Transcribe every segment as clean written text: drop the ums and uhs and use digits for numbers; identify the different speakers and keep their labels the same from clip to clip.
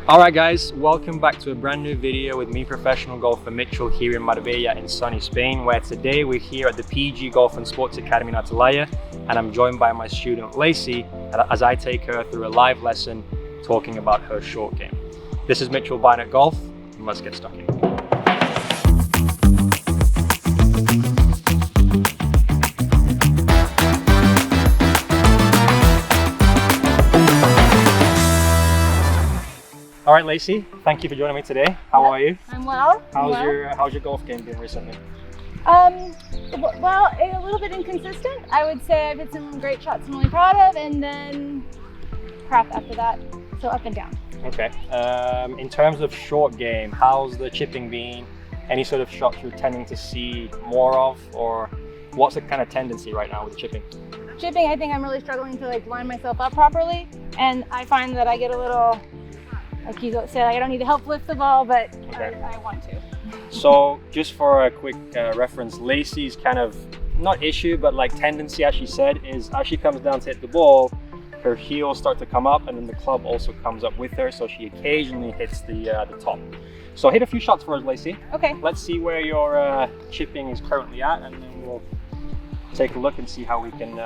Speaker 1: Alright guys, welcome back to a brand new video with me, professional golfer Mitchell, here in Marbella in sunny Spain, where today we're here at the PG Golf and Sports Academy in Atalaya, and I'm joined by my student Lacey as I take her through a live lesson talking about her short game. This is Mitchell Bynett Golf, and let's get stuck in. All right, Lacey, thank you for joining me today. How are you?
Speaker 2: I'm well.
Speaker 1: How's your golf game been recently?
Speaker 2: Well, a little bit inconsistent. I would say I've hit some great shots I'm really proud of, and then crap after that. So up and down.
Speaker 1: Okay. In terms of short game, how's the chipping been? Any sort of shots you're tending to see more of, or what's the kind of tendency right now with chipping?
Speaker 2: Chipping, I think I'm really struggling to line myself up properly, and I find that I get a little, like you said, I don't need to help lift the ball, but okay. I want to.
Speaker 1: So just for a quick reference, Lacey's kind of, not issue, but like tendency, as she said, is as she comes down to hit the ball, her heels start to come up and then the club also comes up with her, so she occasionally hits the top. So hit a few shots for us, Lacey.
Speaker 2: Okay.
Speaker 1: Let's see where your chipping is currently at, and then we'll take a look and see how we can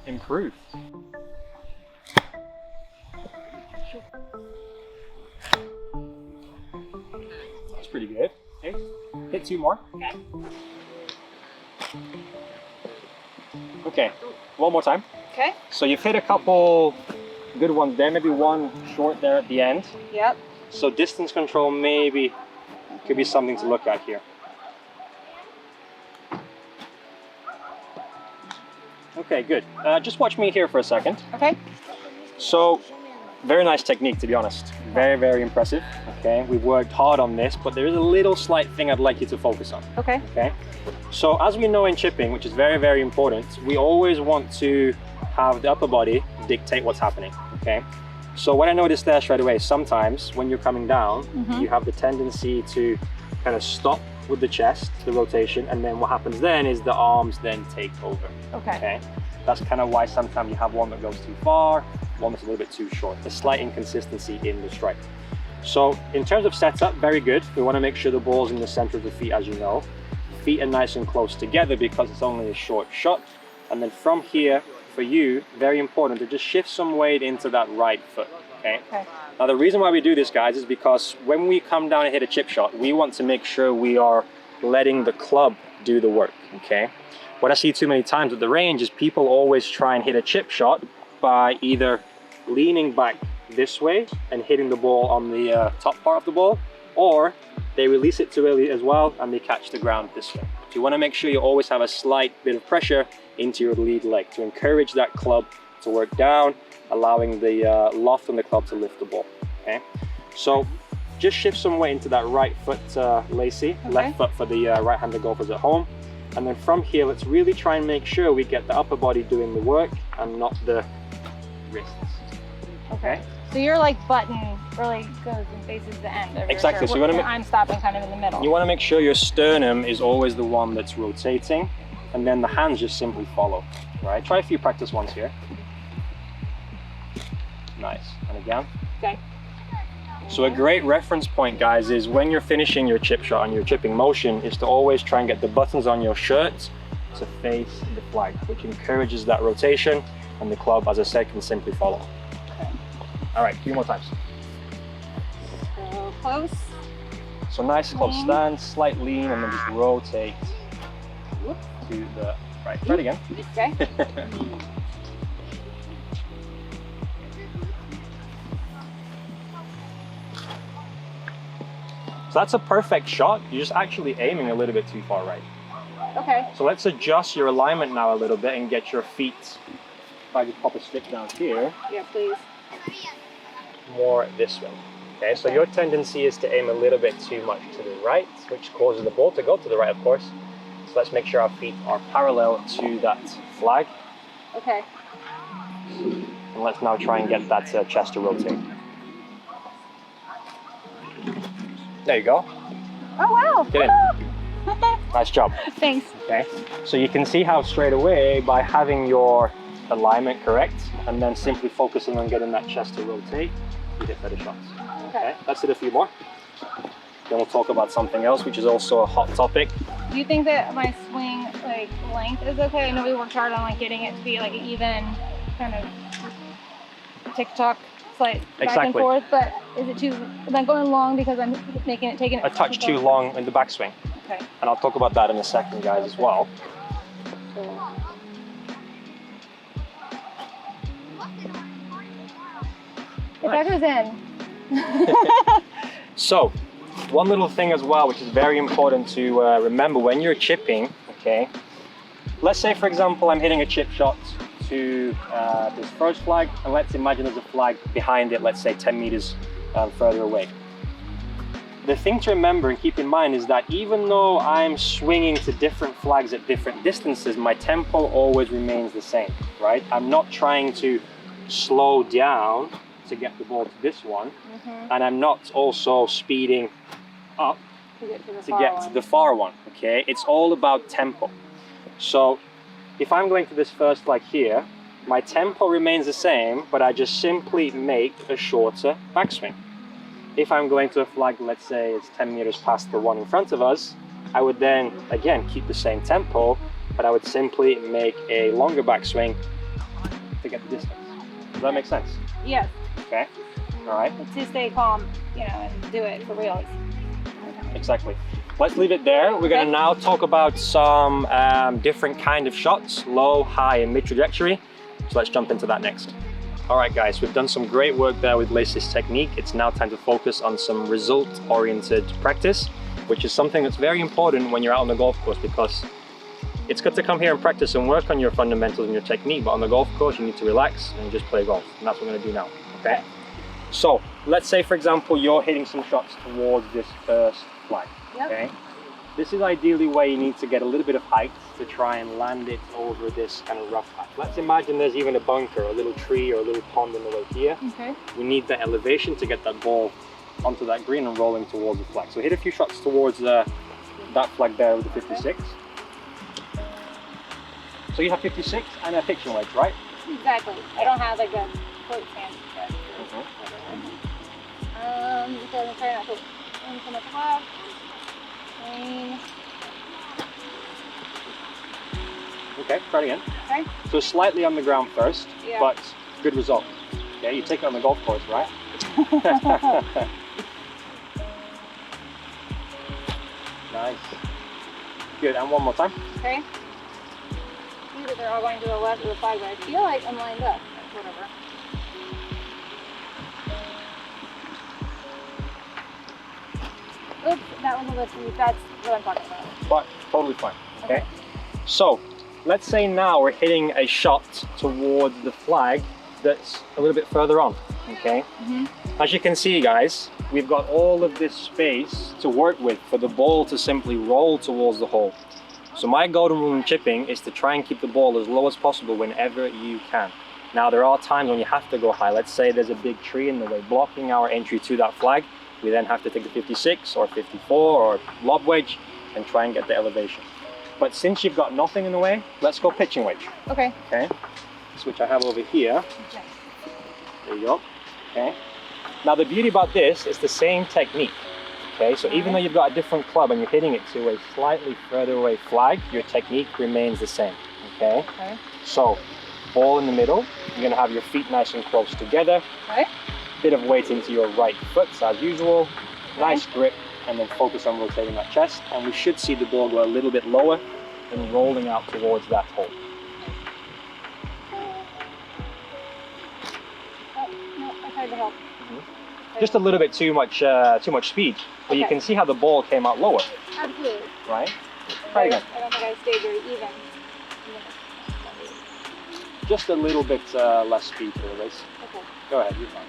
Speaker 1: improve. That's pretty good. Okay, hit two more. Okay, one more time.
Speaker 2: Okay.
Speaker 1: So you've hit a couple good ones there, maybe one short there at the end.
Speaker 2: Yep.
Speaker 1: So distance control maybe could be something to look at here. Okay, good. Just watch me here for a second.
Speaker 2: Okay.
Speaker 1: So, very nice technique, to be honest. Very, very impressive. Okay, we've worked hard on this, but there is a little slight thing I'd like you to focus on.
Speaker 2: Okay.
Speaker 1: Okay. So, as we know in chipping, which is very, very important, we always want to have the upper body dictate what's happening. Okay. So, what I noticed there straight away, sometimes when you're coming down, you have the tendency to kind of stop with the chest, the rotation, and then what happens then is the arms then take over. Okay. That's kind of why sometimes you have one that goes too far, one that's a little bit too short. A slight inconsistency in the strike. So in terms of setup, very good. We want to make sure the ball's in the center of the feet, as you know. Feet are nice and close together because it's only a short shot. And then from here, for you, very important to just shift some weight into that right foot. Okay. Now the reason why we do this, guys, is because when we come down and hit a chip shot, we want to make sure we are letting the club do the work. Okay. What I see too many times with the range is people always try and hit a chip shot by either leaning back this way and hitting the ball on the top part of the ball, or they release it too early as well and they catch the ground this way. So you want to make sure you always have a slight bit of pressure into your lead leg to encourage that club to work down, allowing the loft on the club to lift the ball. Okay, so just shift some weight into that right foot, Lacey. Okay. Left foot for the right-handed golfers at home. And then from here, let's really try and make sure we get the upper body doing the work and not the wrists.
Speaker 2: Okay. So your button really goes and faces the end of
Speaker 1: exactly.
Speaker 2: Your
Speaker 1: so you want to
Speaker 2: I'm stopping kind of in the middle.
Speaker 1: You want to make sure your sternum is always the one that's rotating, and then the hands just simply follow. Right? Try a few practice ones here. Nice. And again. Okay. So a great reference point, guys, is when you're finishing your chip shot and your chipping motion is to always try and get the buttons on your shirt to face the flag, which encourages that rotation, and the club, as I said, can simply follow. Okay. All right, a few more times.
Speaker 2: So close.
Speaker 1: So nice club stand, slight lean, and then just rotate to the right. Try it again.
Speaker 2: Okay.
Speaker 1: So that's a perfect shot. You're just actually aiming a little bit too far right.
Speaker 2: Okay.
Speaker 1: So let's adjust your alignment now a little bit and get your feet, if I just pop a stick down here.
Speaker 2: Yeah, please.
Speaker 1: More this way. Okay, so your tendency is to aim a little bit too much to the right, which causes the ball to go to the right, of course. So let's make sure our feet are parallel to that flag.
Speaker 2: Okay.
Speaker 1: And let's now try and get that chest to rotate. There you go.
Speaker 2: Oh, wow.
Speaker 1: Get in. Nice job.
Speaker 2: Thanks.
Speaker 1: Okay, so you can see how straight away, by having your alignment correct and then simply focusing on getting that chest to rotate, you get better shots. Okay, let's hit a few more. Then we'll talk about something else, which is also a hot topic.
Speaker 2: Do you think that my swing like length is okay? I know we worked hard on like getting it to be like an even kind of TikTok slight back and forth, but is it too? Am I going long because I'm taking it
Speaker 1: a touch too long in the backswing?
Speaker 2: Okay.
Speaker 1: And I'll talk about that in a second, guys, as well.
Speaker 2: If I was in.
Speaker 1: So, one little thing as well, which is very important to remember when you're chipping, okay? Let's say, for example, I'm hitting a chip shot to this first flag, and let's imagine there's a flag behind it, let's say 10 meters further away. The thing to remember and keep in mind is that even though I'm swinging to different flags at different distances, my tempo always remains the same, right? I'm not trying to slow down to get the ball to this one, and I'm not also speeding up to get to the far one, okay? It's all about tempo. So if I'm going to this first flag here, my tempo remains the same, but I just simply make a shorter backswing. If I'm going to a flag, let's say it's 10 meters past the one in front of us, I would then, again, keep the same tempo, but I would simply make a longer backswing to get the distance. Does that make sense?
Speaker 2: Yes.
Speaker 1: Okay, all right.
Speaker 2: To stay calm, you know, and do it for real.
Speaker 1: Exactly. Let's leave it there. We're going to now talk about some different kind of shots, low, high, and mid trajectory. So let's jump into that next. All right, guys, we've done some great work there with Lacey's technique. It's now time to focus on some result-oriented practice, which is something that's very important when you're out on the golf course, because it's good to come here and practice and work on your fundamentals and your technique, but on the golf course, you need to relax and just play golf. And that's what we're going to do now, okay? So let's say, for example, you're hitting some shots towards this first flag, okay? This is ideally where you need to get a little bit of height to try and land it over this kind of rough patch. Let's imagine there's even a bunker, a little tree, or a little pond in the way here. Okay. We need that elevation to get that ball onto that green and rolling towards the flag. So hit a few shots towards that flag there with the 56. Okay. So you have 56 and a pitching wedge, right? Exactly. I don't have like a close hand. So I'm trying not to aim so much left. Okay, try it again. Okay. So slightly on the ground first, but good result. Okay, you take it on the golf course, right? Nice. Good, and one more time. Okay. Either they're all going to the left or the flag, but I feel like I'm lined up. Whatever. Oops, that was a little, that's what I'm talking about. But totally fine, okay? So, let's say now we're hitting a shot towards the flag that's a little bit further on, okay? As you can see, guys, we've got all of this space to work with for the ball to simply roll towards the hole. So my golden rule in chipping is to try and keep the ball as low as possible whenever you can. Now, there are times when you have to go high. Let's say there's a big tree in the way blocking our entry to that flag. We then have to take the 56 or 54 or lob wedge and try and get the elevation. But since you've got nothing in the way, let's go pitching wedge. Okay. Okay. Which I have over here. There you go. Okay. Now the beauty about this is the same technique. Okay. So even though you've got a different club and you're hitting it to a slightly further away flag, your technique remains the same. Okay. Okay. So ball in the middle. You're going to have your feet nice and close together. Okay. Bit of weight into your right foot as usual, nice grip, and then focus on rotating that chest, and we should see the ball go a little bit lower and rolling out towards that hole. Oh, no, I tried to help. Just a little bit too much speed, but you can see how the ball came out lower. Absolutely. Right? Try again. I don't think I stayed very even. Just a little bit less speed for the race. Okay. Go ahead, you're fine.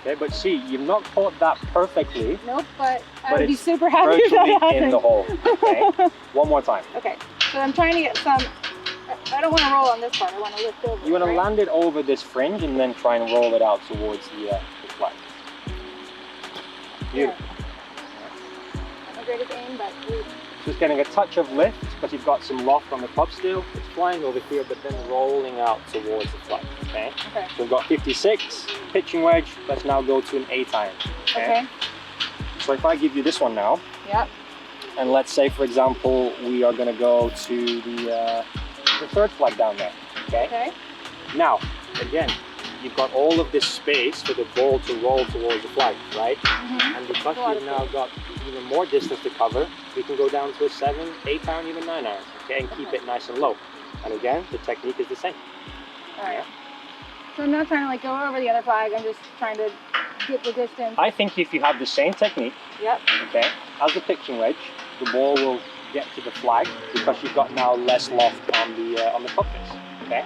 Speaker 1: Okay, but see, you've not caught that perfectly. Nope, but I would be super happy if that happened. In the hole. Okay, one more time. Okay, so I'm trying to get some. I don't want to roll on this part. I want to lift over. You want to land it over this fringe and then try and roll it out towards the flag. Beautiful. Not the greatest aim, but Just getting a touch of lift because you've got some loft on the club still. It's flying over here, but then rolling out towards the flag. Okay.
Speaker 2: Okay.
Speaker 1: So we've got 56 pitching wedge. Let's now go to an 8 iron.
Speaker 2: Okay.
Speaker 1: So if I give you this one now,
Speaker 2: Yep.
Speaker 1: and let's say, for example, we are going to go to the third flag down there. Okay.
Speaker 2: Okay.
Speaker 1: Now, again, you've got all of this space for the ball to roll towards the flag, right?
Speaker 2: Mm-hmm.
Speaker 1: And because you've now got even more distance to cover, we can go down to a 7, 8 iron, even 9 iron, okay, and keep it nice and low. And again, the technique is the same.
Speaker 2: All right.
Speaker 1: Yeah.
Speaker 2: So I'm not trying to like go over the other flag. I'm just trying to get the distance.
Speaker 1: I think if you have the same technique,
Speaker 2: Yep.
Speaker 1: okay, as the pitching wedge, the ball will get to the flag because you've got now less loft on the club face. Okay.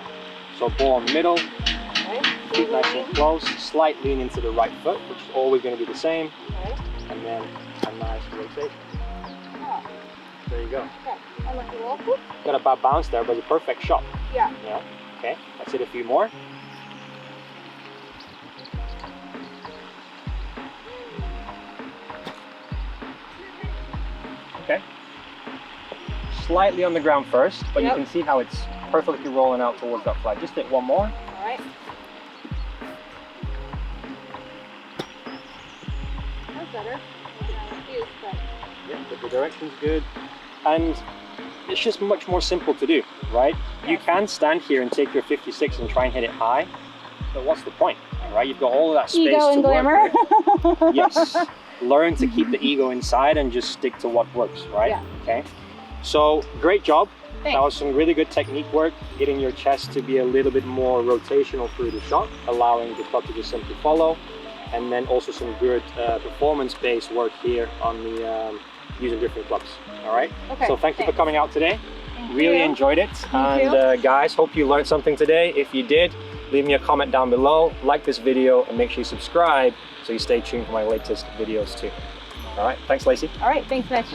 Speaker 1: So ball in the middle,
Speaker 2: Okay.
Speaker 1: keep nice and close, slight lean into the right foot, which is always going to be the same,
Speaker 2: Okay.
Speaker 1: and then a nice rotation.
Speaker 2: Oh,
Speaker 1: There you go.
Speaker 2: okay. I like the roll. Whoop.
Speaker 1: Got a bad bounce there, but it's a perfect shot.
Speaker 2: Yeah.
Speaker 1: Yeah. Okay. Let's hit a few more. Okay. Slightly on the ground first, but
Speaker 2: Yep.
Speaker 1: you can see how it's perfectly rolling out towards that flag. Just hit one more.
Speaker 2: All right. That's better.
Speaker 1: Yeah, but the direction's good. And it's just much more simple to do, right? You can stand here and take your 56 and try and hit it high, but what's the point, right? You've got all of that space
Speaker 2: Ego and
Speaker 1: to work
Speaker 2: glamour.
Speaker 1: with. Yes. Learn to keep the ego inside and just stick to what works, right?
Speaker 2: Yeah.
Speaker 1: Okay. So great job.
Speaker 2: Thanks.
Speaker 1: That was some really good technique work, getting your chest to be a little bit more rotational through the shot, allowing the club to just simply follow, and then also some good performance-based work here on the using different clubs. All right.
Speaker 2: Okay.
Speaker 1: So thank you for coming out today.
Speaker 2: Thank
Speaker 1: Really
Speaker 2: you.
Speaker 1: enjoyed it.
Speaker 2: Thank
Speaker 1: And guys, hope you learned something today. If you did, leave me a comment down below, like this video, and make sure you subscribe so you stay tuned for my latest videos too. All right. Thanks, Lacey.
Speaker 2: All right. Thanks, Mitch.